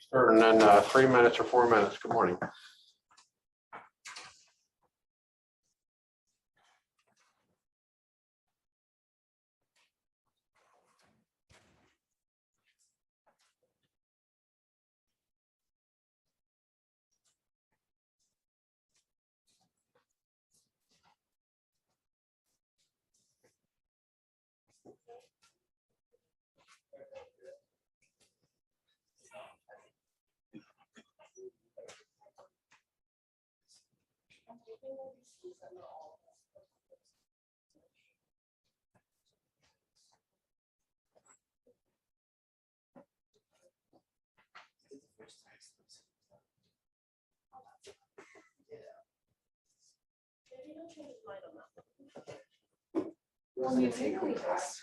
Starting in 3 minutes or 4 minutes. Good morning. When you take a test,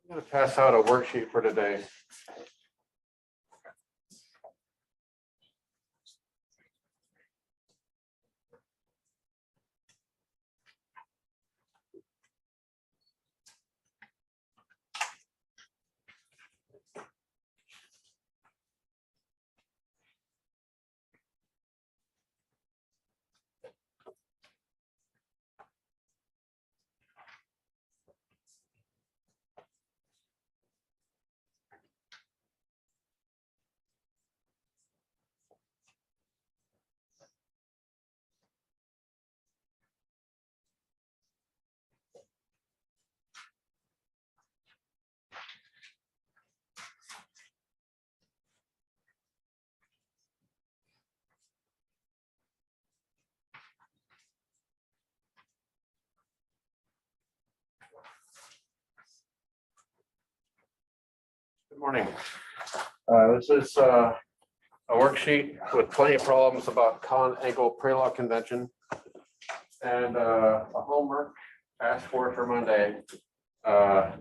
I'm going to pass out a worksheet for today. Good morning. This is a worksheet with plenty of problems about con-angle pre-law convention and a homework asked for Monday.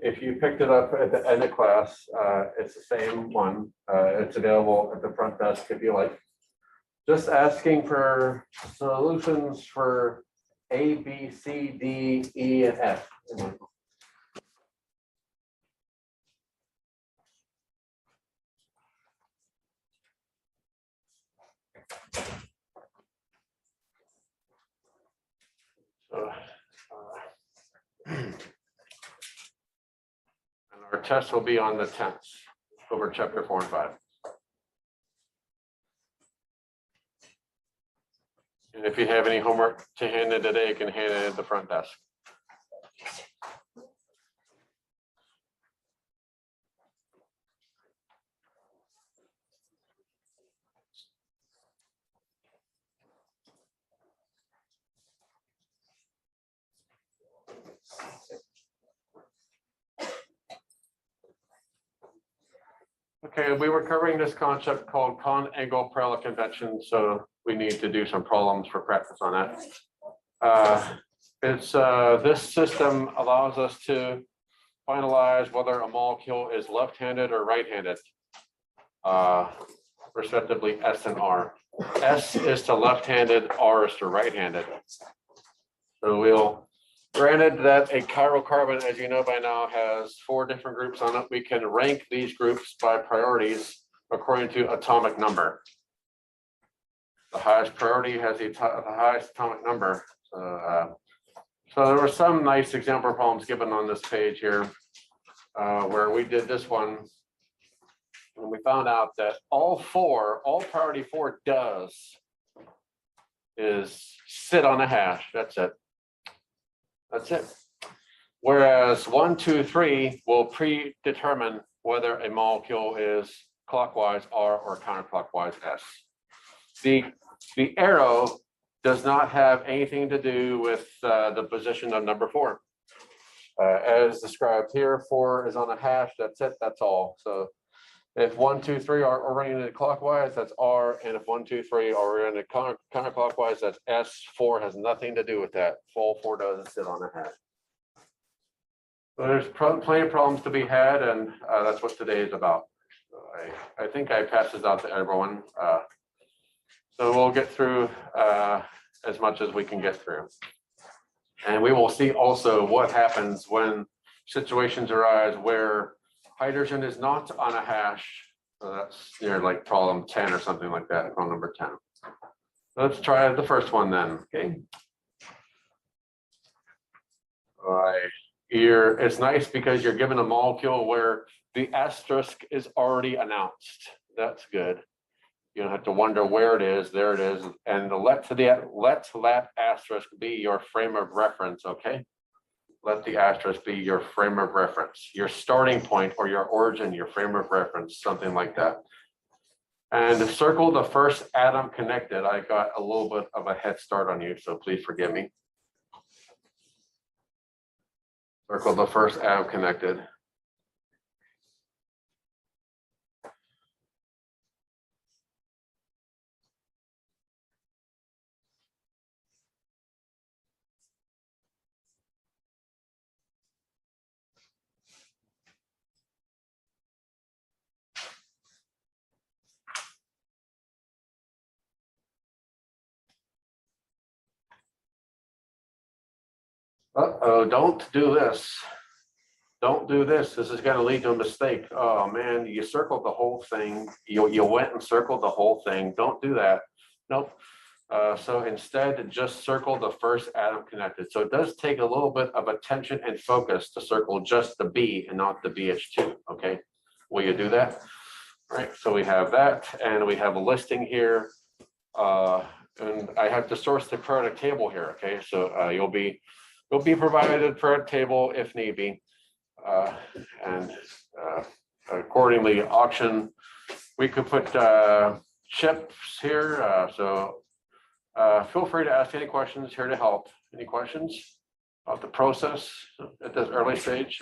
If you picked it up at the end of class, it's the same one. It's available at the front desk if you like. Just asking for solutions for A, B, C, D, E, and F. So, and our test will be on the 10th over chapter 4 and 5. And if you have any homework to hand in today, you can hand it at the front desk. Okay, we were covering this concept called con-angle parallel convention, so we need to do some problems for practice on that. This system allows us to finalize whether a molecule is left-handed or right-handed, respectively S and R. S is to left-handed, R is to right-handed. So we'll, granted that a chiral carbon, as you know by now, has 4 different groups on it, we can rank these groups by priorities according to atomic number. The highest priority has the highest atomic number. So there were some nice example problems given on this page here, where we did this one. And we found out that all priority 4 does is sit on a hash. That's it. That's it. Whereas 1, 2, 3 will predetermine whether a molecule is clockwise R or counterclockwise S. The arrow does not have anything to do with the position of number 4. As described here, 4 is on a hash. That's it. That's all. So if 1, 2, 3 are oriented clockwise, that's R. And if 1, 2, 3 are oriented counterclockwise, that's S. 4 has nothing to do with that. Full 4 doesn't sit on a hash. So there's plenty of problems to be had, and that's what today is about. So I think I passed this out to everyone. So we'll get through as much as we can get through. And we will see also what happens when situations arise where hydrogen is not on a hash. So that's near like problem 10 or something like that, problem number 10. Let's try the first one then, okay? All right. It's nice because you're given a molecule where the asterisk is already announced. That's good. You don't have to wonder where it is. There it is. And let that asterisk be your frame of reference, okay? Let the asterisk be your frame of reference, your starting point or your origin, your frame of reference, something like that. And circle the first atom connected. I got a little bit of a head start on you, so please forgive me. Circle the first atom connected. Uh-oh, don't do this. Don't do this. This is going to lead to a mistake. Oh man, you circled the whole thing. You went and circled the whole thing. Don't do that. Nope. So instead, just circle the first atom connected. So it does take a little bit of attention and focus to circle just the B and not the BH2. Okay, will you do that? All right. So we have that, and we have a listing here, and I have to source the periodic table here. Okay, so you'll be provided a periodic table if need be. And accordingly auction, we could put chips here. So feel free to ask any questions, here to help. Any questions about the process at this early stage?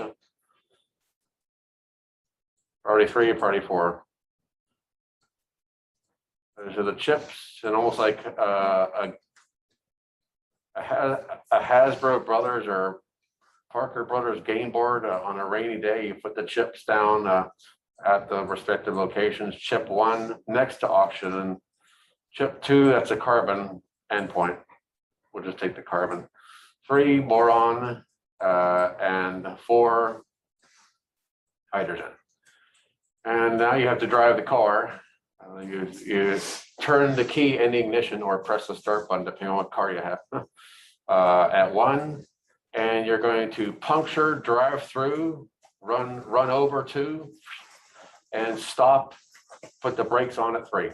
Priority 3, priority 4. Those are the chips, and almost like a Hasbro Brothers or Parker Brothers game board on a rainy day. You put the chips down at the respective locations. Chip 1 next to oxygen, and chip 2, that's a carbon endpoint. We'll just take the carbon. 3, boron, and 4, hydrogen. And now you have to drive the car. You turn the key in the ignition or press the start button, depending on what car you have, at 1. And you're going to puncture, drive through, run over 2, and stop, put the brakes on at 3.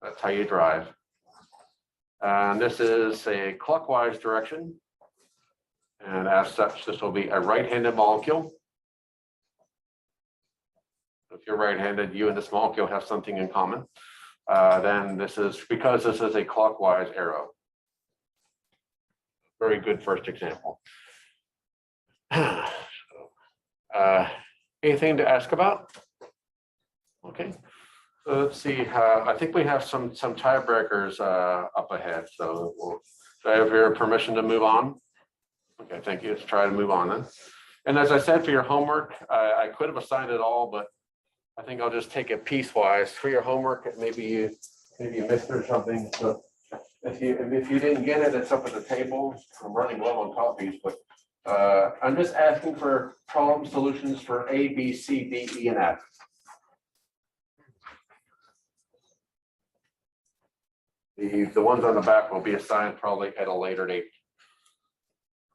That's how you drive. And this is a clockwise direction. And as such, this will be a right-handed molecule. If you're right-handed, you and this molecule have something in common. Then this is, because this is a clockwise arrow. Very good first example. Anything to ask about? Okay, so let's see, I think we have some tiebreakers up ahead, so do I have your permission to move on? Okay, thank you. Let's try to move on then. And as I said, for your homework, I could have assigned it all, but I think I'll just take it piecewise. For your homework, maybe you missed or something. So if you didn't get it, it's up at the table. I'm running low on copies, but I'm just asking for problem solutions for A, B, C, D, E, and F. The ones on the back will be assigned probably at a later date.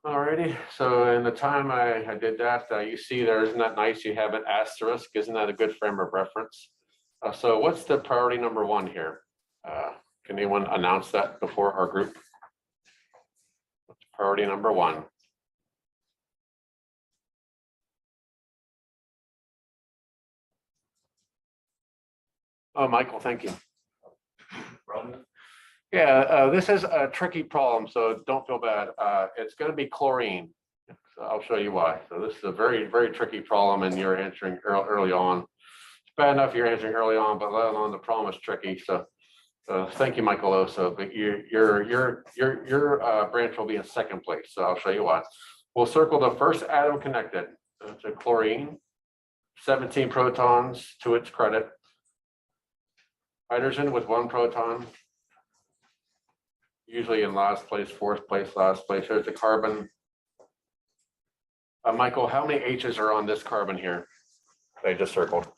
Alrighty, so in the time I did that, you see there, isn't that nice? You have an asterisk. Isn't that a good frame of reference? So what's the priority number one here? Can anyone announce that before our group? What's priority number one? Oh, Michael, thank you. Yeah, this is a tricky problem, so don't feel bad. It's going to be chlorine. So I'll show you why. So this is a very, very tricky problem, and you're answering early on. It's bad enough you're answering early on, but let alone the problem is tricky. So thank you, Michael Oso. But your branch will be in second place. So I'll show you why. We'll circle the first atom connected to chlorine, 17 protons to its credit. Hydrogen with 1 proton. Usually in last place, fourth place, last place. Here's the carbon. Michael, how many H's are on this carbon here? They just circled.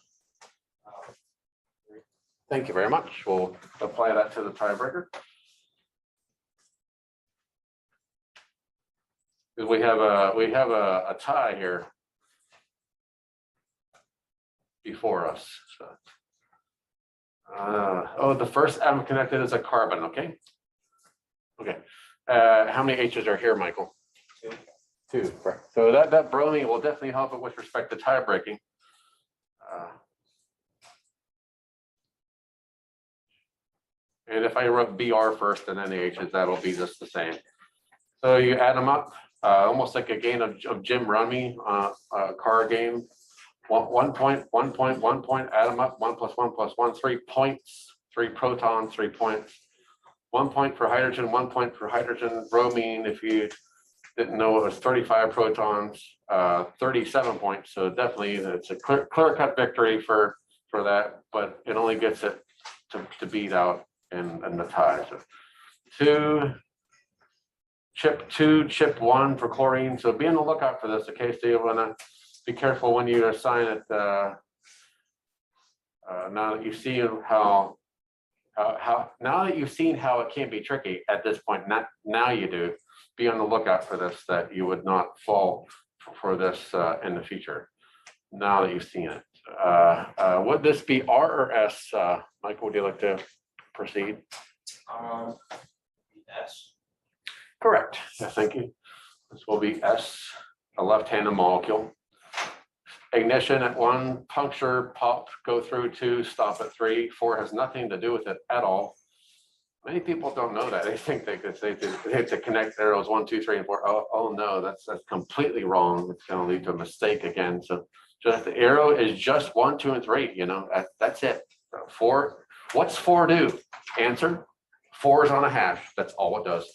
Thank you very much. We'll apply that to the tiebreaker. We have a tie here before us. So, oh, the first atom connected is a carbon. Okay. Okay. How many H's are here, Michael? 2. Right. So that bromine will definitely help it with respect to tie breaking. And if I wrote BR first and then the H's, that'll be just the same. So you add them up, almost like a game of Jim Rummy, a card game. 1 point, add them up, 1 + 1 + 1, 3 points, 3 protons, 3 points. 1 point for hydrogen, 1 point for hydrogen. Bromine, if you didn't know, it was 35 protons, 37 points. So definitely it's a clear cut victory for that, but it only gets it to beat out in the tie. So chip 1 for chlorine. So be on the lookout for this, okay? So you want to be careful when you assign it. Now that you've seen how it can be tricky at this point, now you do. Be on the lookout for this, that you would not fall for this in the future. Now that you've seen it, would this be R or S? Michael, would you like to proceed? S. Correct. Yeah, thank you. This will be S, a left-handed molecule. Ignition at 1, puncture, pop, go through 2, stop at 3. 4 has nothing to do with it at all. Many people don't know that. They think they have to connect arrows 1, 2, 3, and 4. Oh no, that's completely wrong. It's going to lead to a mistake again. So just the arrow is just 1, 2, and 3. You know, that's it. 4. What's 4 do? Answer: 4 is on a hash. That's all it does.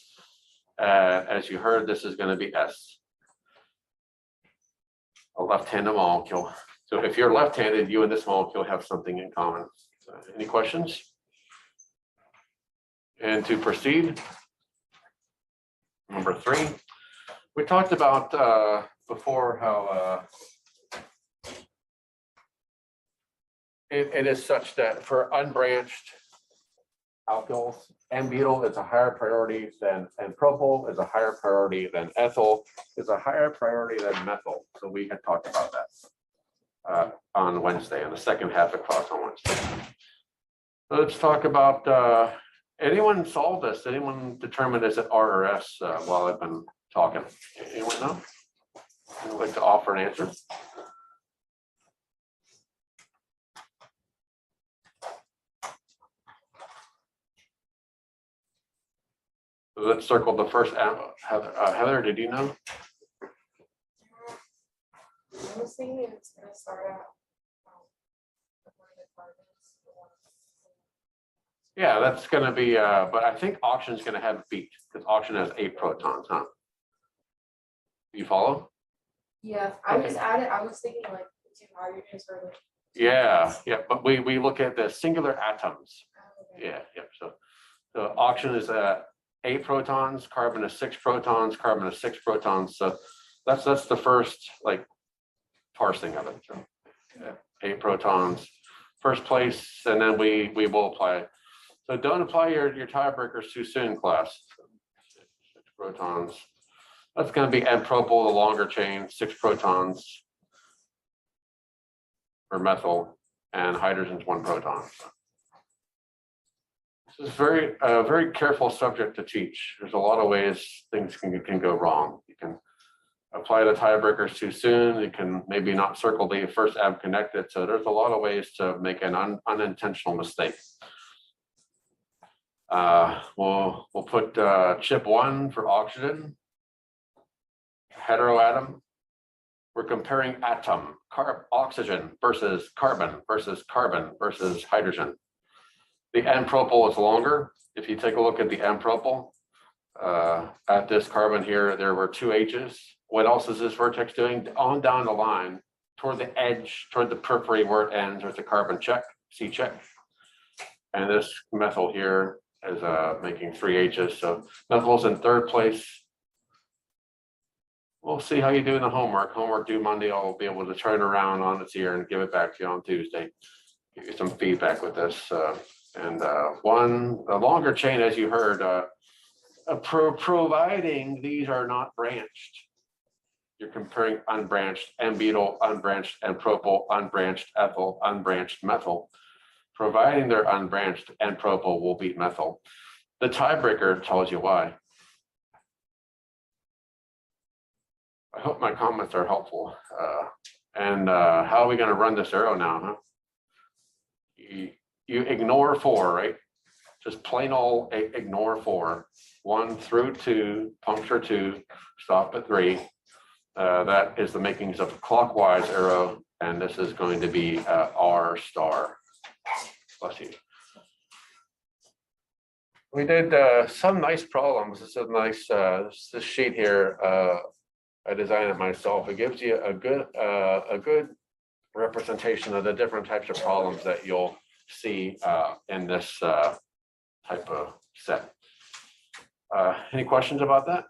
As you heard, this is going to be S, a left-handed molecule. So if you're left-handed, you and this molecule have something in common. Any questions? And to proceed, number 3, we talked about before how it is such that for unbranched alkyls, N-butyl is a higher priority than, and propyl is a higher priority than ethyl is a higher priority than methyl. So we had talked about that on Wednesday, in the second half of class on Wednesday. So let's talk about, anyone solve this? Anyone determine is it R or S while I've been talking? Anyone know? I'd like to offer an answer. Let's circle the first. Heather, did you know? I was thinking it's gonna start out. Yeah, that's gonna be, but I think oxygen's gonna have a beat, because oxygen has 8 protons, huh? You follow? Yeah, I was Okay. added, I was thinking like the two hydrogens or like. Yeah, but we look at the singular atoms. Yeah, so oxygen is 8 protons, carbon is 6 protons, carbon is 6 protons. So that's the first like parsing of it. So, yeah, 8 protons, first place, and then we will apply. So don't apply your tiebreakers too soon, class. 6 protons. That's going to be N-propyl, the longer chain, 6 protons for methyl, and hydrogen's 1 proton. This is very careful subject to teach. There's a lot of ways things can go wrong. You can apply the tiebreakers too soon. You can maybe not circle the first atom connected. So there's a lot of ways to make an unintentional mistake. We'll put chip 1 for oxygen, heteroatom. We're comparing atom, oxygen versus carbon versus hydrogen. The N-propyl is longer. If you take a look at the N-propyl, at this carbon here, there were 2 H's. What else is this vertex doing? On down the line, toward the edge, toward the periphery where it ends, there's a carbon check, C check. And this methyl here is making 3 H's. So methyl's in 3rd place. We'll see how you do in the homework. Homework due Monday, I'll be able to turn around on its ear and give it back to you on Tuesday. Give you some feedback with this. The longer chain, as you heard, providing these are not branched. You're comparing unbranched N-butyl, unbranched N-propyl, unbranched ethyl, unbranched methyl. Providing they're unbranched, N-propyl will beat methyl. The tiebreaker tells you why. I hope my comments are helpful. How are we going to run this arrow now, huh? You ignore 4, right? Just plain old ignore 4. 1 through 2, puncture 2, stop at 3. That is the makings of a clockwise arrow, and this is going to be R star. Bless you. We did some nice problems. This is a nice this sheet here. I designed it myself. It gives you a good representation of the different types of problems that you'll see in this type of set. Any questions about that?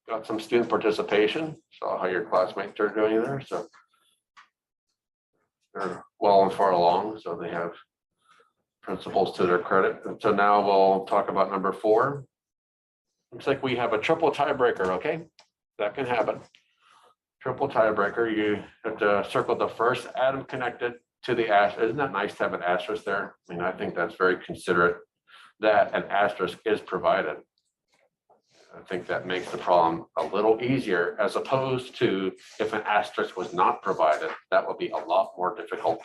Got some student participation. Saw how your classmates are doing there. So they're well and far along. So they have principles to their credit. And so now we'll talk about number 4. Looks like we have a triple tiebreaker, okay? That can happen. Triple tiebreaker, you have to circle the first atom connected to the asterisk. Isn't that nice to have an asterisk there? I mean, I think that's very considerate that an asterisk is provided. I think that makes the problem a little easier as opposed to if an asterisk was not provided, that would be a lot more difficult.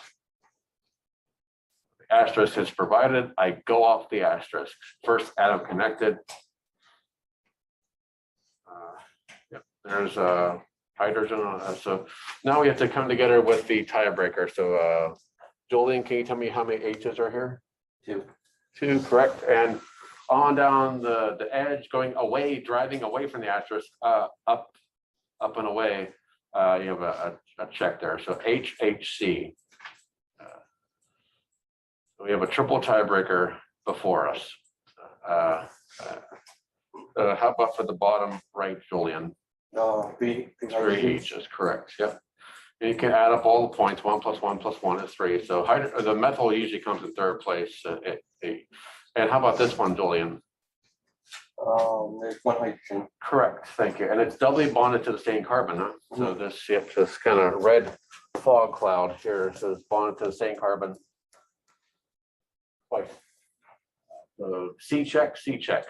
The asterisk is provided, I go off the asterisk. First atom connected. Yep, there's a hydrogen. So now we have to come together with the tiebreaker. So Julian, can you tell me how many H's are here? 2. 2, correct. And on down the edge, going away, driving away from the asterisk, up and away, you have a check there. So HHC. So we have a triple tiebreaker before us. How about for the bottom right, Julian? 3 3 H's, correct. Yep. And you can add up all the points. 1 + 1 + 1 is 3. So the methyl usually comes in 3rd place. And how about this one, Julian? There's 1 hydrogen. Correct. Thank you. And it's doubly bonded to the same carbon, huh? So this kind of red fog cloud here says bonded to the same carbon. Twice. So C check, C check.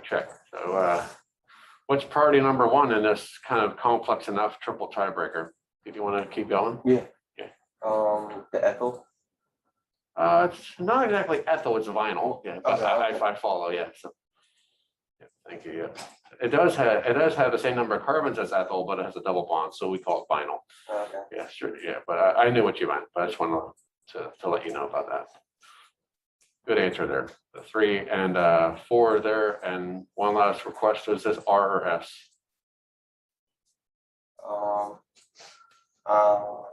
Check. So what's priority number 1 in this kind of complex enough triple tiebreaker? If you want to keep going. Yeah. Okay. The ethyl. It's not exactly ethyl, it's vinyl. Yeah, but Okay. I follow, yeah. So Thank you, yeah. It does have the same number of carbons as ethyl, but it has a double bond, so we call it vinyl. Okay. Yeah, sure, yeah, but I knew what you meant, but I just wanted to let you know about that. Good answer there. The 3 and 4 there, and one last request, is this R or S? Um, uh,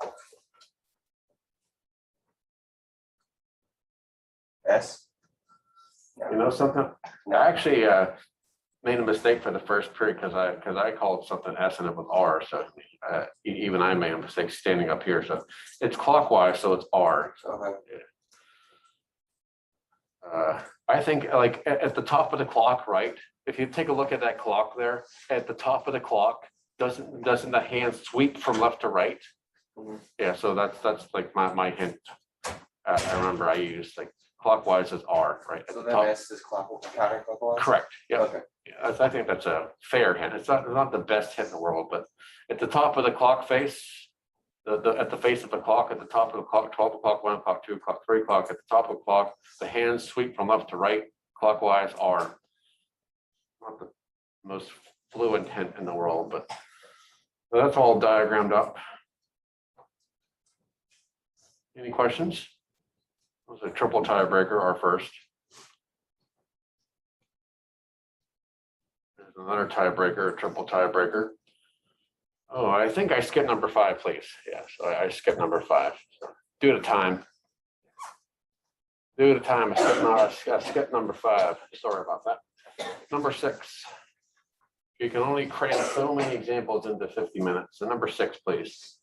S. You know something? I actually made a mistake for the first period because I called something S and it was R, so even I made a mistake standing up here, so it's clockwise, so it's R. Okay. I think like at the top of the clock, right? If you take a look at that clock there, at the top of the clock, doesn't the hand sweep from left to right? Mhm. Yeah, so that's like my hint. I remember I used like clockwise is R, right? At So the then top. S is counterclockwise? Correct, yeah. Okay. Yeah, I think that's a fair hint. It's not the best hint in the world, but at the top of the clock face, at the face of the clock, at the top of the clock, 12 o'clock, 1 o'clock, 2 o'clock, 3 o'clock, at the top of the clock, the hands sweep from left to right, clockwise are not the most fluent hint in the world, but that's all diagrammed up. Any questions? It was a triple tiebreaker, our first. There's another tiebreaker, a triple tiebreaker. Oh, I think I skipped number 5, please. Yes, I skipped number 5. So, due to time. Due to time, I skipped number 5. Sorry about that. Number 6. You can only cram so many examples into 50 minutes. So number 6, please.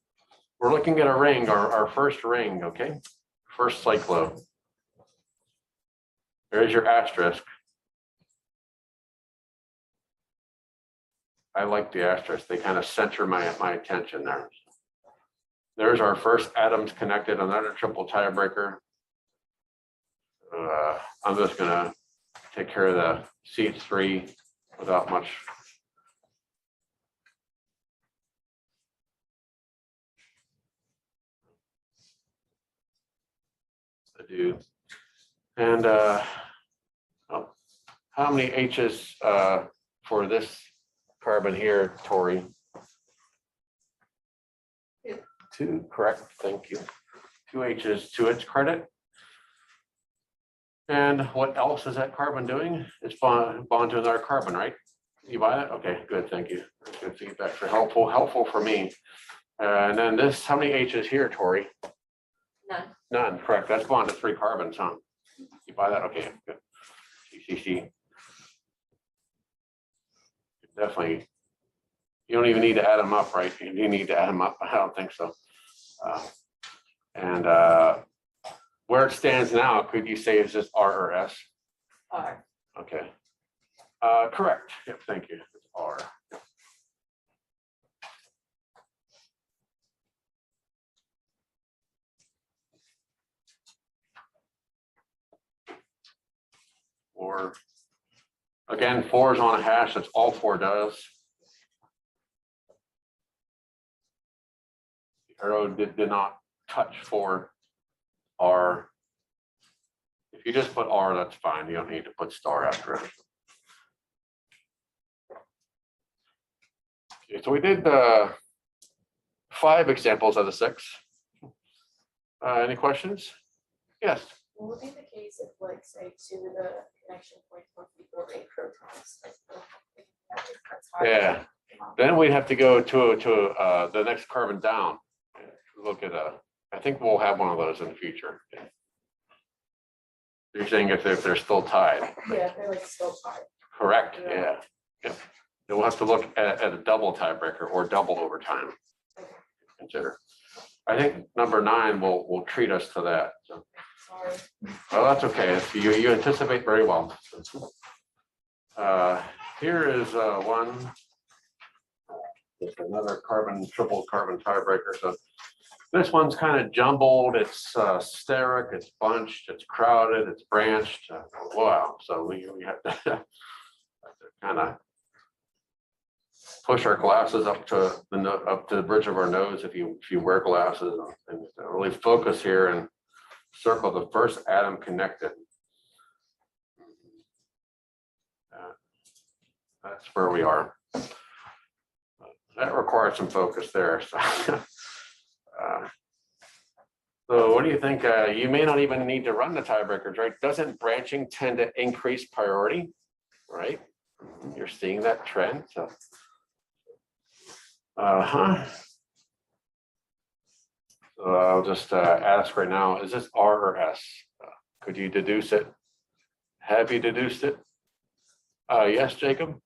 We're looking at a ring, our first ring, okay? First cyclo. There's your asterisk. I like the asterisk. They kind of center my attention there. There's our first atoms connected, another triple tiebreaker. I'm just gonna take care of the CH3 without much. Ado. And oh, how many H's for this carbon here, Tori? 2. 2, correct, thank you. 2 H's to its credit. And what else is that carbon doing? It's bond to another carbon, right? You buy that? Okay, good, thank you. Good feedback, for helpful for me. And then this, how many H's here, Tori? None. None, correct. That's bond to 3 carbons, huh? You buy that? Okay, good. CCC. Definitely. You don't even need to add them up, right? You need to add them up. I don't think so. And where it stands now, could you say is this R or S? R. Okay. Correct. Yep, thank you. It's R. Or again, 4 is on a hash. That's all 4 does. The arrow did not touch 4. R. If you just put R, that's fine. You don't need to put star after it. Okay, so we did 5 examples of the 6. Any questions? Yes. What would be the case if, like, say, 2 of the connection points were equal 8 protons? That's hard. Yeah. Then we'd have to go to the next carbon down. Look at I think we'll have one of those in the future. You're saying if they're still tied. Yeah, they're like still tied. Correct, yeah. Yep. Then we'll have to look at a double tiebreaker or double overtime. Consider. I think number 9 will treat us to that. So, Sorry. well, that's okay. You anticipate very well. Here is one. Just another triple carbon tiebreaker. So this one's kind of jumbled. It's steric, it's bunched, it's crowded, it's branched. Wow. So we have to kind of push our glasses up to the bridge of our nose if you wear glasses, and really focus here and circle the first atom connected. That's where we are. That requires some focus there. So, so what do you think? You may not even need to run the tiebreakers, right? Doesn't branching tend to increase priority, right? You're seeing that trend. So, So I'll just ask right now, is this R or S? Could you deduce it? Have you deduced it? Yes, Jacob?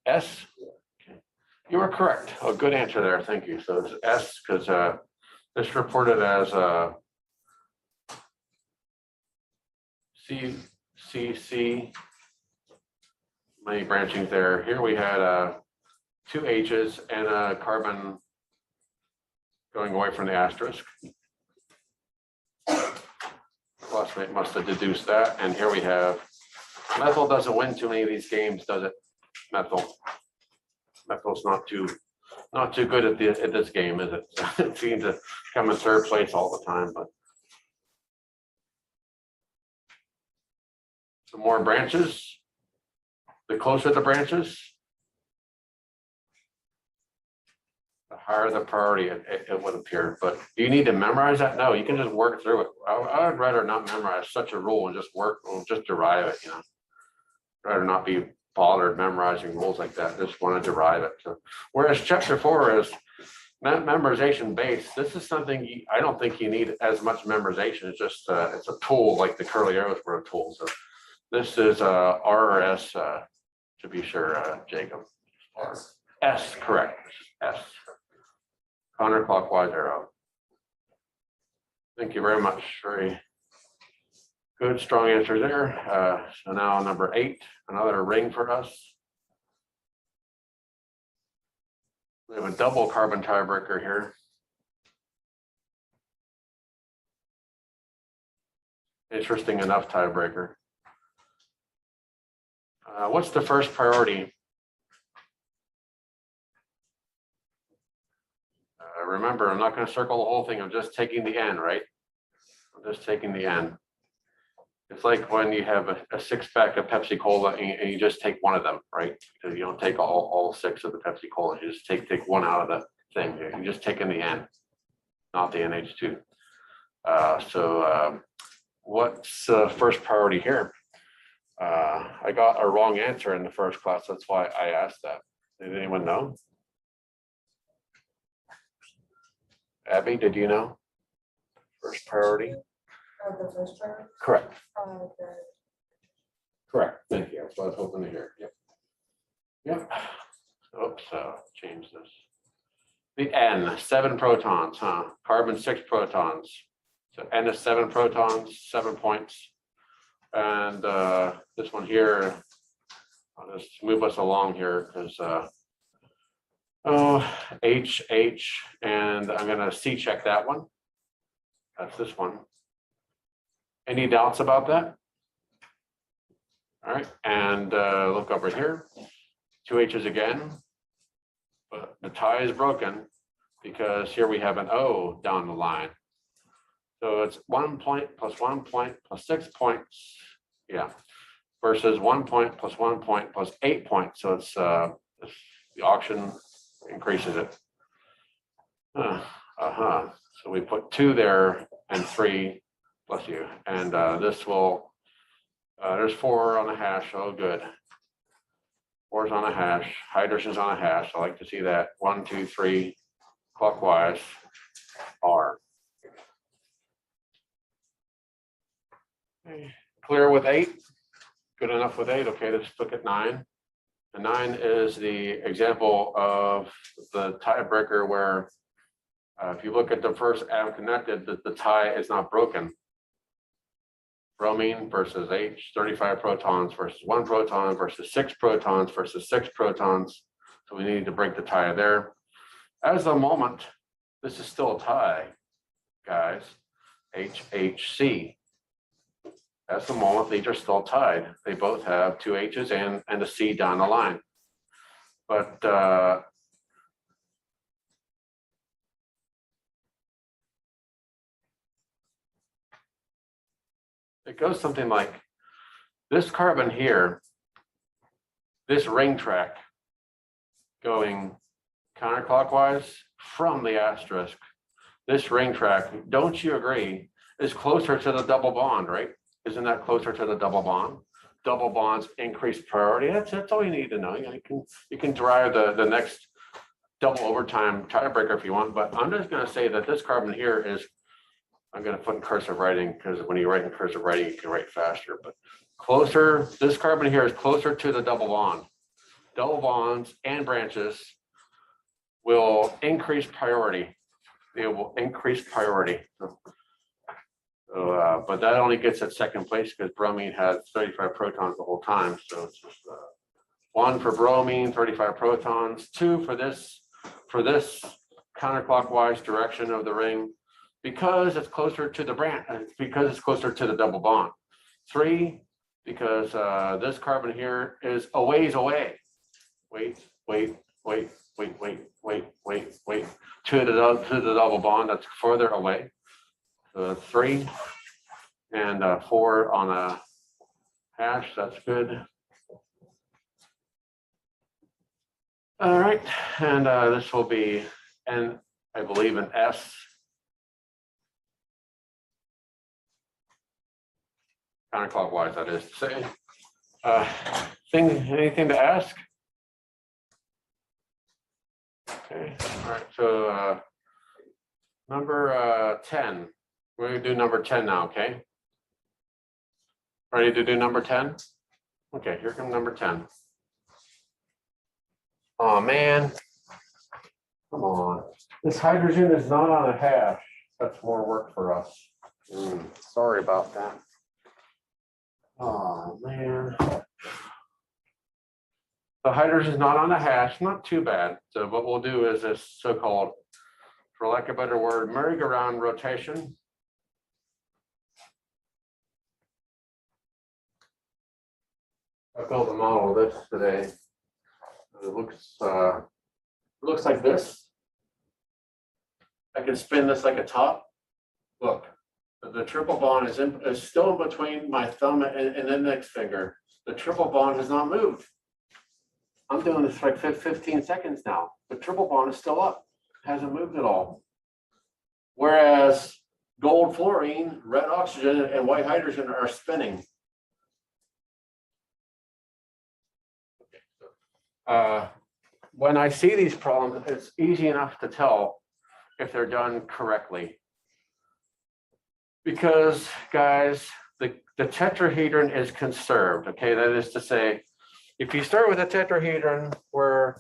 S? Okay. You were correct. Oh, good answer there. Thank you. So it's S because this reported as C. Many branchings there. Here we had 2 H's and a carbon going away from the asterisk. Classmate must have deduced that. And here we have methyl doesn't win too many of these games, does it? Methyl's not too good at this game, is it? It seems to come in 3rd place all the time, but the more branches, the closer the branches, the higher the priority it would appear. But do you need to memorize that? No, you can just work through it. I would rather not memorize such a rule and just work, or just derive it, you know. Rather not be bothered memorizing rules like that. Just want to derive it. So, whereas chapter 4 is memorization based, this is something I don't think you need as much memorization. It's just it's a tool, like the curly arrows were a tool. So this is R or S to be sure, Jacob. S. S, correct. S. Counterclockwise arrow. Thank you very much. Very good, strong answer there. So now number 8, another ring for us. We have a double carbon tiebreaker here. Interesting enough tiebreaker. What's the first priority? Remember, I'm not going to circle the whole thing. I'm just taking the N, right? I'm just taking the N. It's like when you have a 6-pack of Pepsi Cola and you just take one of them, right? You don't take all 6 of the Pepsi Cola. You just take one out of the thing. You're just taking the N, not the NH2. What's first priority here? I got a wrong answer in the first class. That's why I asked that. Did anyone know? Abby, did you know? First priority? The first priority? Correct. The Correct. Thank you. That's what I was hoping to hear. Yep. Yep. Oops, change this. The N, 7 protons, huh? Carbon 6 protons. So N is 7 protons, 7 points. And this one here, I'll just move us along here because H, and I'm gonna C check that one. That's this one. Any doubts about that? All right, and look over here, 2 H's again, but the tie is broken because here we have an O down the line. So it's 1 point plus 1 point plus 6 points, yeah, versus 1 point plus 1 point plus 8 points. So it's the auction increases it. So we put 2 there and 3 plus you, and this will. There's 4 on the hash. Oh, good. 4's on a hash. Hydrogen's on a hash. I like to see that. 1, 2, 3, clockwise. R. Okay. Clear with 8. Good enough with 8. Okay, let's look at 9. And 9 is the example of the tiebreaker where if you look at the first atom connected, the tie is not broken. Bromine versus H, 35 protons versus 1 proton versus 6 protons versus 6 protons. So we need to break the tie there. As the moment, this is still a tie, guys. HHC. As the moment, these are still tied. They both have 2 H's and a C down the line. But it goes something like this carbon here. this ring track going counterclockwise from the asterisk, this ring track, don't you agree, is closer to the double bond, right? Isn't that closer to the double bond? Double bonds increase priority. That's all you need to know. You can derive the next double overtime tiebreaker if you want, but I'm just gonna say that this carbon here is, I'm gonna put in cursive writing because when you write in cursive writing, you can write faster, but closer, this carbon here is closer to the double bond. Double bonds and branches will increase priority. They will increase priority. But that only gets at second place because bromine had 35 protons the whole time. So it's just 1 for bromine, 35 protons, 2 for this counterclockwise direction of the ring, because it's closer to the branch, because it's closer to the double bond. 3, because this carbon here is a ways away. Wait, to the double bond that's further away. 3 and 4 on a hash, that's good. All right, and this will be, and I believe an S. Counterclockwise, that is to say. Anything to ask? Okay, all right, so number 10. We're gonna do number 10 now, okay? Ready to do number 10? Okay, here comes number 10. Oh man, come on. This hydrogen is not on a hash. That's more work for us. Sorry about that. Oh man. The hydrogen is not on a hash, not too bad. So what we'll do is this so-called, for lack of a better word, merry-go-round rotation. I built a model of this today. It looks like this. I can spin this like a top. Look, the triple bond is still in between my thumb and the index finger. The triple bond has not moved. I'm doing this for like 15 seconds now. The triple bond is still up, hasn't moved at all. Whereas gold fluorine, red oxygen, and white hydrogen are spinning. When I see these problems, it's easy enough to tell if they're done correctly. Because guys, the tetrahedron is conserved, okay? That is to say, if you start with a tetrahedron where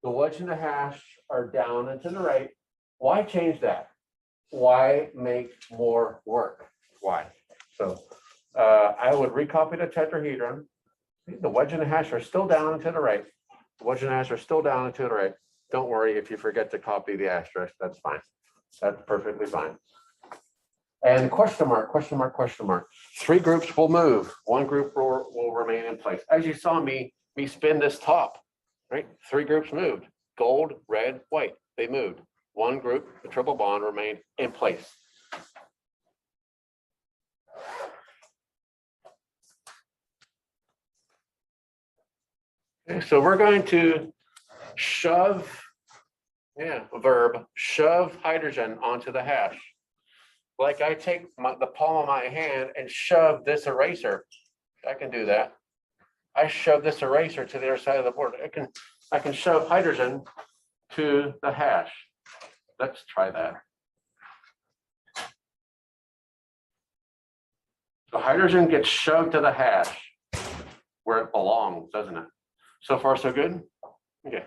the wedge and the hash are down and to the right, why change that? Why make more work? Why? So I would recopy the tetrahedron. The wedge and the hash are still down and to the right. The wedge and the hash are still down and to the right. Don't worry if you forget to copy the asterisk, that's fine. That's perfectly fine. And question mark, question mark, question mark. 3 groups will move. 1 group will remain in place. As you saw me spin this top, right? 3 groups moved. Gold, red, white, they moved. 1 group, the triple bond, remained in place. Okay, so we're going to shove, shove hydrogen onto the hash. Like I take the palm of my hand and shove this eraser. I can do that. I shove this eraser to the other side of the board. I can shove hydrogen to the hash. Let's try that. So hydrogen gets shoved to the hash where it belongs, doesn't it? So far, so good? Okay.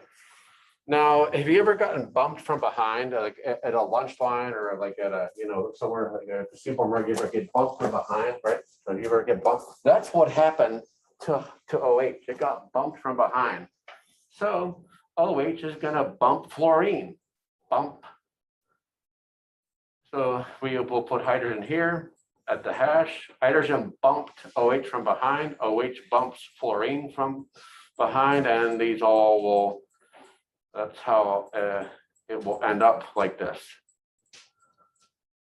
Now, have you ever gotten bumped from behind, like at a lunch line or like at a, somewhere like at the supermarket, you ever get bumped from behind, right? So you ever get bumped? That's what happened to OH. It got bumped from behind. So OH is going to bump fluorine. Bump. So we will put hydrogen here at the hash. Hydrogen bumped OH from behind. OH bumps fluorine from behind, and these all will. That's how it will end up like this.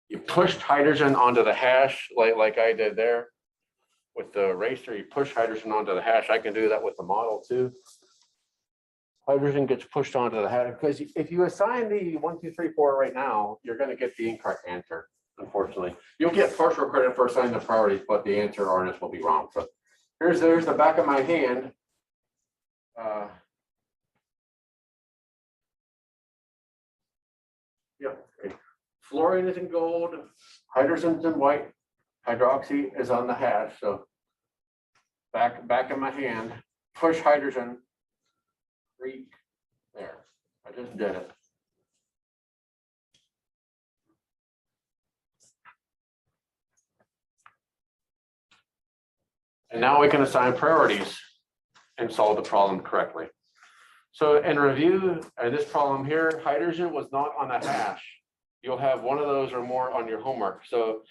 You pushed hydrogen onto the hash like I did there. with the eraser, you push hydrogen onto the hash. I can do that with the model too. Hydrogen gets pushed onto the hash because if you assign the 1, 2, 3, 4 right now, you're going to get the incorrect answer. Unfortunately, you'll get partial credit for assigning the priorities, but the answer RNS will be wrong. So there's the back of my hand. Yep. Okay. Fluorine is in gold, hydrogen's in white, hydroxy is on the hash. So back of my hand, push hydrogen. There, I just did it. And now we can assign priorities and solve the problem correctly. So in review, this problem here, hydrogen was not on a hash. You'll have one of those or more on your homework. So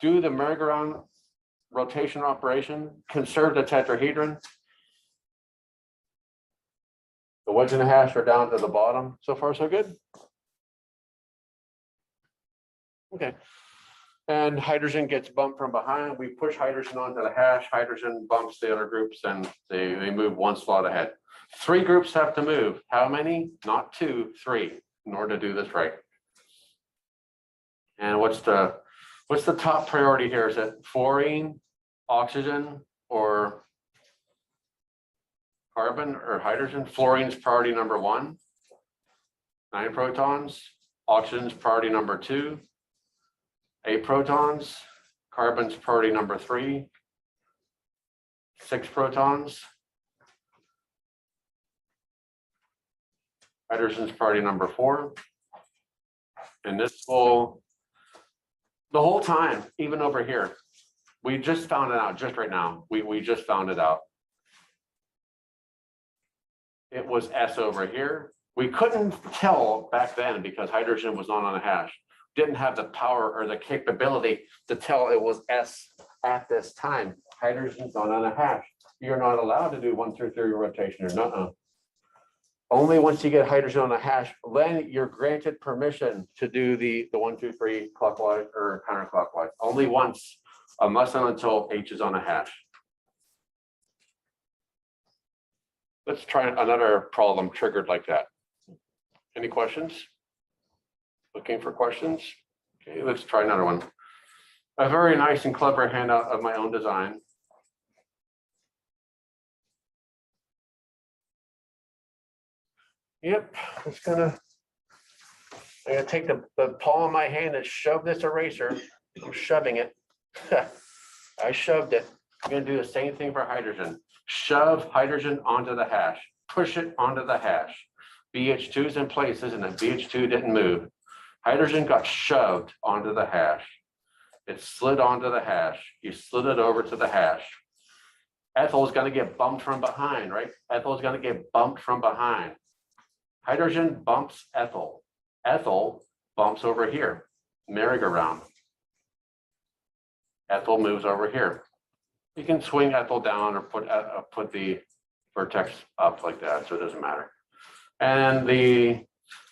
do the merry-go-round rotation operation, conserve the tetrahedron. The wedge and the hash are down to the bottom. So far, so good. Okay. And hydrogen gets bumped from behind. We push hydrogen onto the hash. Hydrogen bumps the other groups and they move one slot ahead. 3 groups have to move. How many? Not 2, 3 in order to do this right. And what's the top priority here? Is it fluorine, oxygen, or carbon or hydrogen? Fluorine's priority number 1, 9 protons. Oxygen's priority number 2, 8 protons. Carbon's priority number 3, 6 protons. Hydrogen's priority number 4. And this will, the whole time, even over here, we just found it out just right now. We just found it out. It was S over here. We couldn't tell back then because hydrogen was not on a hash. Didn't have the power or the capability to tell it was S at this time. Hydrogen's not on a hash. You're not allowed to do 1 through 3 rotation or no. Only once you get hydrogen on a hash, then you're granted permission to do the 1, 2, 3 clockwise or counterclockwise. Only once, unless and until H is on a hash. Let's try another problem triggered like that. Any questions? Looking for questions? Okay, let's try another one. A very nice and clever handout of my own design. Yep, I'm gonna take the palm of my hand and shove this eraser. I'm shoving it. I shoved it. I'm gonna do the same thing for hydrogen. Shove hydrogen onto the hash. Push it onto the hash. BH2 is in place, isn't it? BH2 didn't move. Hydrogen got shoved onto the hash. It slid onto the hash. You slid it over to the hash. Ethyl is going to get bumped from behind, right? Ethyl is going to get bumped from behind. Hydrogen bumps ethyl. Ethyl bumps over here. Merry-go-round. Ethyl moves over here. You can swing ethyl down or put the vertex up like that, so it doesn't matter. And the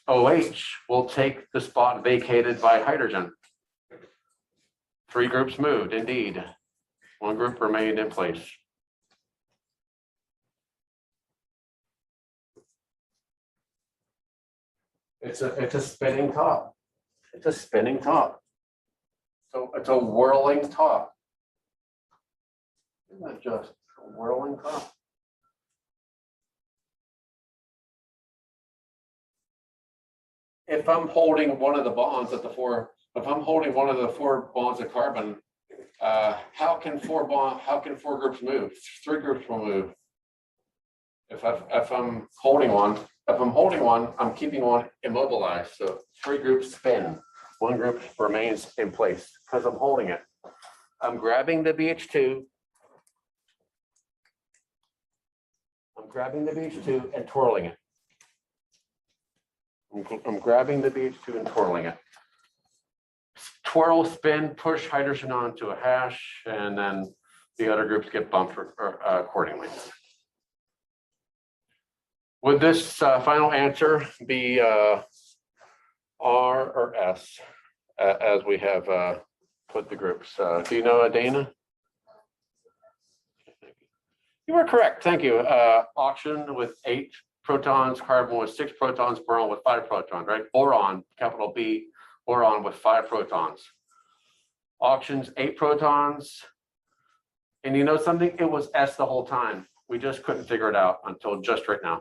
OH will take the spot vacated by hydrogen. 3 groups moved, indeed. 1 group remained in place. It's a spinning top. It's a spinning top. So it's a whirling top. Isn't that just a whirling top? If I'm holding one of the bonds at the 4, if I'm holding one of the 4 bonds of carbon, how can 4 groups move? 3 groups will move. If I'm holding one, I'm keeping one immobilized. So 3 groups spin. 1 group remains in place because I'm holding it. I'm grabbing the BH2. I'm grabbing the BH2 and twirling it. I'm grabbing the BH2 and twirling it. Twirl, spin, push hydrogen onto a hash, and then the other groups get bumped accordingly. Would this final answer be R or S as we have put the groups? Do you know, Dana? You were correct, thank you. Oxygen with 8 protons, carbon with 6 protons, boron with 5 protons, right? Boron, capital B, boron with 5 protons. Oxygen's 8 protons. And you know something? It was S the whole time. We just couldn't figure it out until just right now.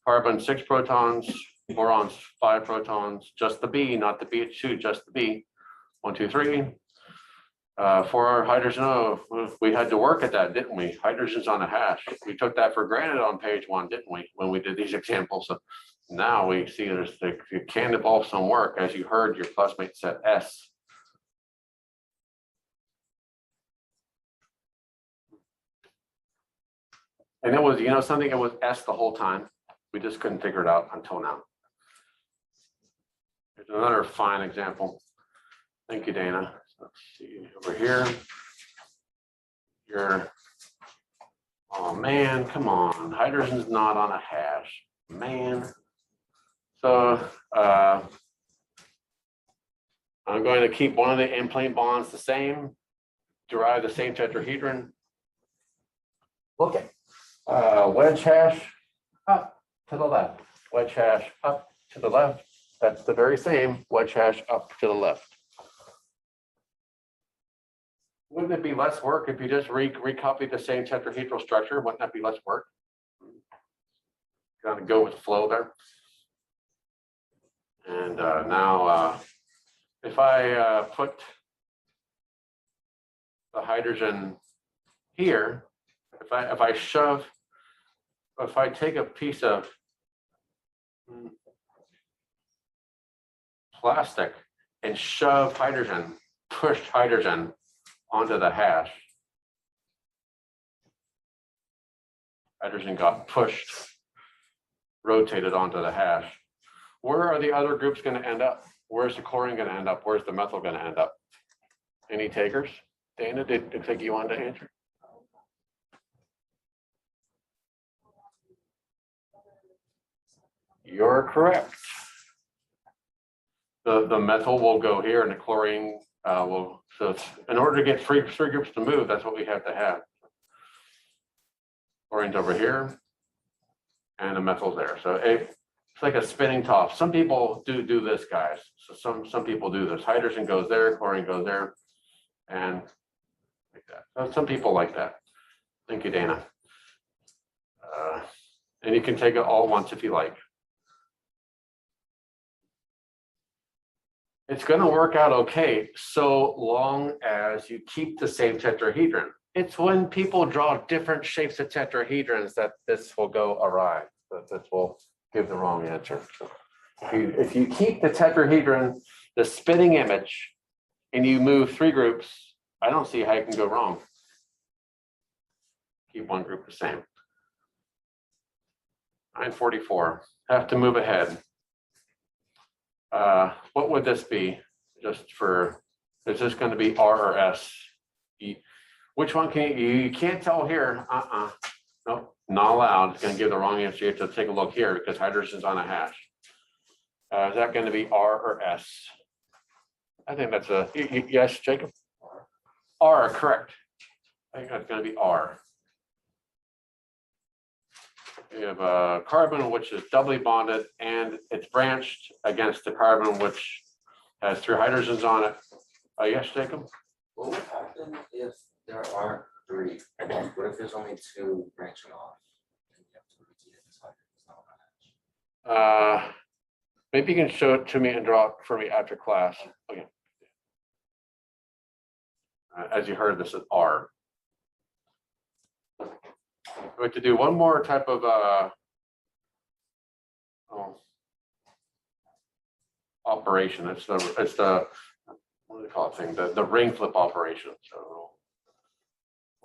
Carbon 6 protons, boron's 5 protons, just the B, not the BH2, just the B. 1, 2, 3. For hydrogen, oh, we had to work at that, didn't we? Hydrogen's on a hash. We took that for granted on page 1, didn't we, when we did these examples? So now we see it can involve some work. As you heard, your classmate said S. And it was, you know something, it was S the whole time. We just couldn't figure it out until now. Here's another fine example. Thank you, Dana. Let's see over here. Oh man, come on. Hydrogen's not on a hash, man. So I'm going to keep one of the end-plane bonds the same, derive the same tetrahedron. Okay. Wedge hash up to the left. Wedge hash up to the left. That's the very same wedge hash up to the left. Wouldn't it be less work if you just recopy the same tetrahedral structure? Wouldn't that be less work? Kind of go with the flow there. And now if I put the hydrogen here, if I take a piece of plastic and shove hydrogen, push hydrogen onto the hash, hydrogen got pushed, rotated onto the hash. Where are the other groups going to end up? Where's the chlorine going to end up? Where's the methyl going to end up? Any takers? Dana, did you think you wanted to answer? You're correct. The methyl will go here and the chlorine will, so in order to get three groups to move, that's what we have to have. Chlorine's over here and the methyl's there. So it's like a spinning top. Some people do this, guys. So some people do this. Hydrogen goes there, chlorine goes there, and like that. So some people like that. Thank you, Dana. And you can take it all at once if you like. It's going to work out okay so long as you keep the same tetrahedron. It's when people draw different shapes of tetrahedrons that this will go awry, that this will give the wrong answer. So if you keep the tetrahedron, the spinning image, and you move 3 groups, I don't see how you can go wrong. Keep one group the same. 944, have to move ahead. What would this be? Just for, is this going to be R or S? Which one can you can't tell here. Nope, not allowed. It's going to give the wrong answer. You have to take a look here because hydrogen's on a hash. Is that going to be R or S? I think that's a yes, Jacob. R, correct. I think that's going to be R. We have a carbon which is doubly bonded and it's branched against the carbon which has 3 hydrogens on it. Yes, Jacob? What would happen if there aren't 3? What if there's only 2 branching off? And you have to repeat it this hydrogen? Maybe you can show it to me and draw it for me after class. Okay. As you heard, this is R. We have to do one more type of operation. It's the what do they call it thing? The ring flip operation. So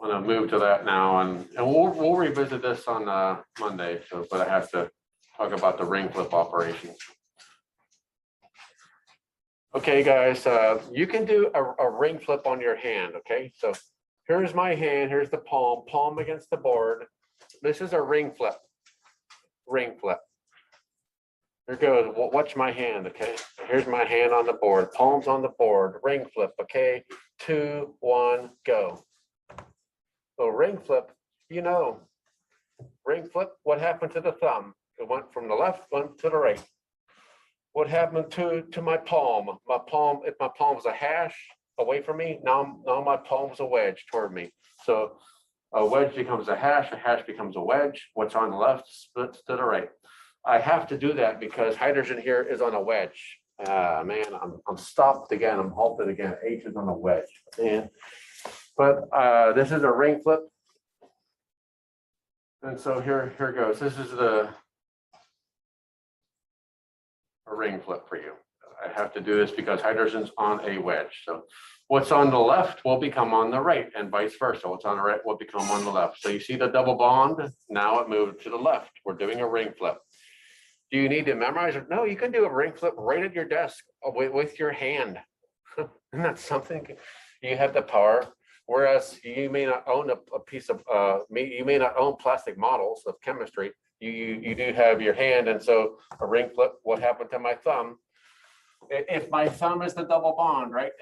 I'm gonna move to that now, and we'll revisit this on Monday. So, but I have to talk about the ring flip operation. Okay, guys, you can do a ring flip on your hand. Okay, so here's my hand. Here's the palm against the board. This is a ring flip. Ring flip. Here goes. Watch my hand. Okay. Here's my hand on the board. Palms on the board. Ring flip. Okay. 2, 1, go. So ring flip. you know. Ring flip, what happened to the thumb? It went from the left, went to the right. What happened to my palm? My palm, if my palm was a hash away from me, now my palm is a wedge toward me. So a wedge becomes a hash becomes a wedge. What's on the left splits to the right. I have to do that because hydrogen here is on a wedge. Man, I'm stopped again. I'm halted again. H is on a wedge. Man. But this is a ring flip. And so here goes. This is a ring flip for you. I have to do this because hydrogen's on a wedge. So what's on the left will become on the right and vice versa. What's on the right will become on the left. So you see the double bond? Now it moved to the left. We're doing a ring flip. Do you need to memorize it? No, you can do a ring flip right at your desk with your hand. Isn't that something? You have the power. Whereas you may not own a piece of, you may not own plastic models of chemistry. You do have your hand. And so a ring flip, what happened to my thumb? If my thumb is the double bond, right?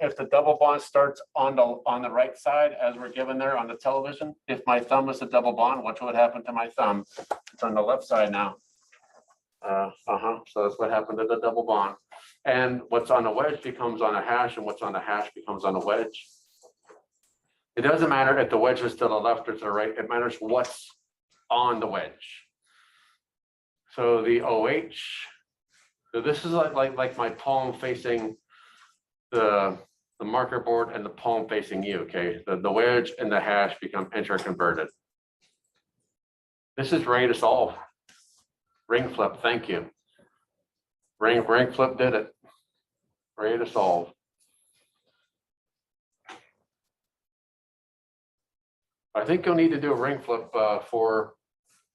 If the double bond starts on the right side, as we're given there on the television, if my thumb is the double bond, what would happen to my thumb? It's on the left side now. So that's what happened to the double bond. And what's on a wedge becomes on a hash, and what's on a hash becomes on a wedge. It doesn't matter if the wedge is to the left or to the right. It matters what's on the wedge. So the OH. So this is like my palm facing the marker board and the palm facing you. Okay, the wedge and the hash become interconverted. This is ready to solve. Ring flip, thank you. Ring flip did it. Ready to solve. I think you'll need to do a ring flip for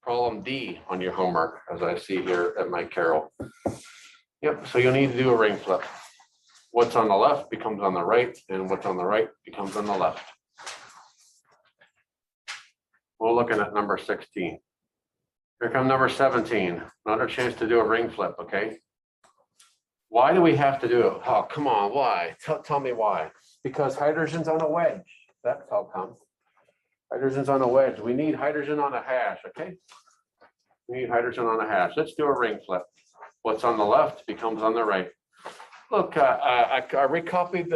problem D on your homework, as I see here at my Carol. Yep, so you'll need to do a ring flip. What's on the left becomes on the right, and what's on the right becomes on the left. We're looking at number 16. Here comes number 17. Another chance to do a ring flip, okay? Why do we have to do it? Oh, come on, why? Tell me why. Because hydrogen's on a wedge. That's how come. Hydrogen's on a wedge. We need hydrogen on a hash, okay? We need hydrogen on a hash. Let's do a ring flip. What's on the left becomes on the right. Look, I recopied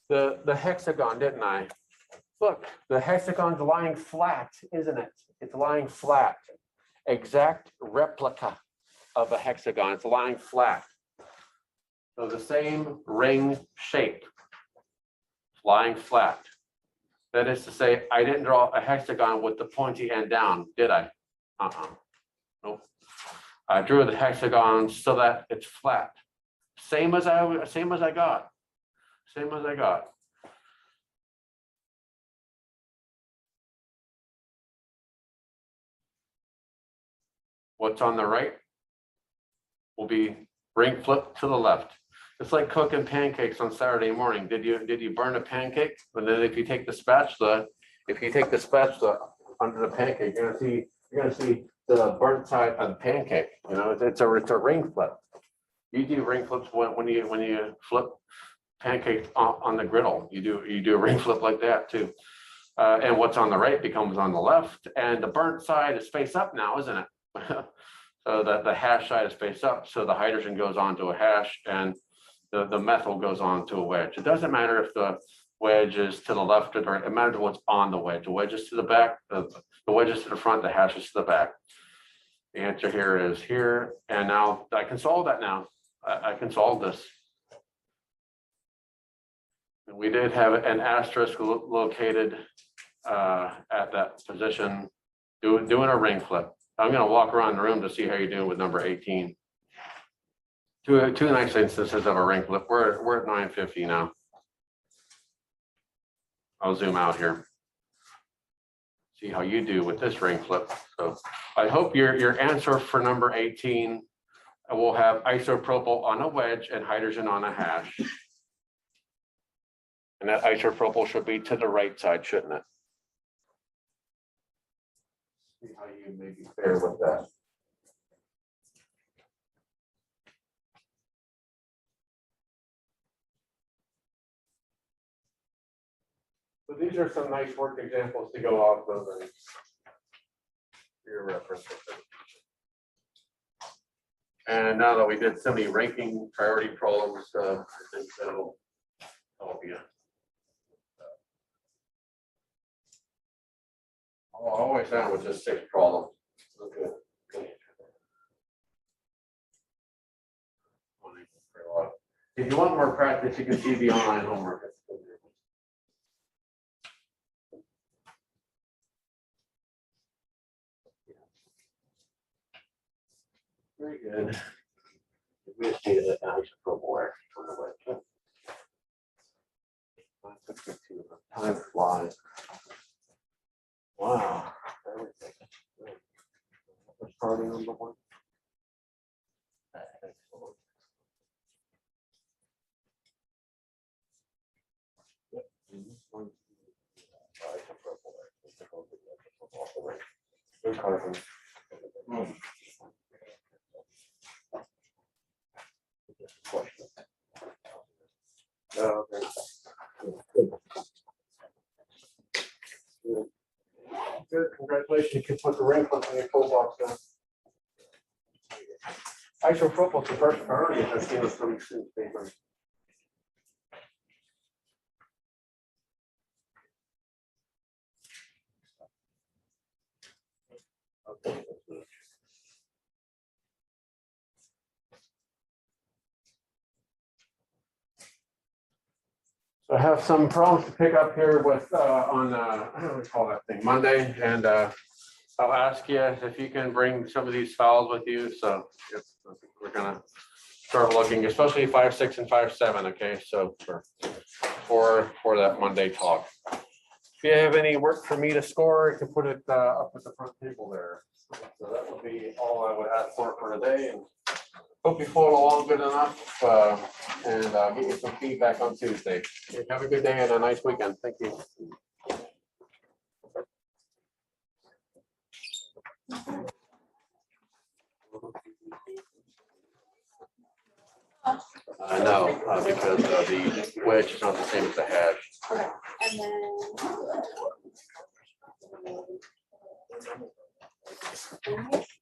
the hexagon, didn't I? Look, the hexagon's lying flat, isn't it? It's lying flat. Exact replica of a hexagon. It's lying flat. So the same ring shape, lying flat. That is to say, I didn't draw a hexagon with the pointy end down, did I? Nope. I drew the hexagon so that it's flat. Same as I got. What's on the right will be ring flip to the left. It's like cooking pancakes on Saturday morning. Did you burn a pancake? And then if you take the spatula under the pancake, you're gonna see the burnt side of the pancake. You know, it's a ring flip. You do ring flips when you flip pancakes on the griddle. You do a ring flip like that too. And what's on the right becomes on the left, and the burnt side is face up now, isn't it? So that the hash side is face up, so the hydrogen goes on to a hash, and the methyl goes on to a wedge. It doesn't matter if the wedge is to the left or the right. It matters what's on the wedge. The wedge is to the back, the wedge is to the front, the hash is to the back. The answer here is here, and now I can solve that now. I can solve this. We did have an asterisk located at that position, doing a ring flip. I'm going to walk around the room to see how you're doing with number 18. Two nice instances of a ring flip. We're at 9:50 now. I'll zoom out here. See how you do with this ring flip. So I hope your answer for number 18 will have isopropyl on a wedge and hydrogen on a hash. And that isopropyl should be to the right side, shouldn't it? See how you may be fair with that. So these are some nice work examples to go off of and for your reference. And now that we did so many ranking priority problems, I think that'll help you. I'll always end with just 6 problems. Okay. If you want more practice, you can see the online homework. Very good. We just need an isopropyl work on the website. Time flies. Wow. What's priority number 1? Excellent. Good carbon. Okay. Good, congratulations, you can put the rank on your full box now. Isopropyl is the first priority, I've seen this coming soon, paper. Okay. So I have some problems to pick up here with on what do we call that thing, Monday, and I'll ask you if you can bring some of these files with you. So we're gonna start looking, especially 5, 6, and 5, 7. Okay, so for that Monday talk. If you have any work for me to score, you can put it up at the front table there. So that would be all I would ask for today. And hope you follow along good enough and get you some feedback on Tuesday. Have a good day and a nice weekend. Thank you. I know, because the wedge is not the same as the hash. Okay, and then.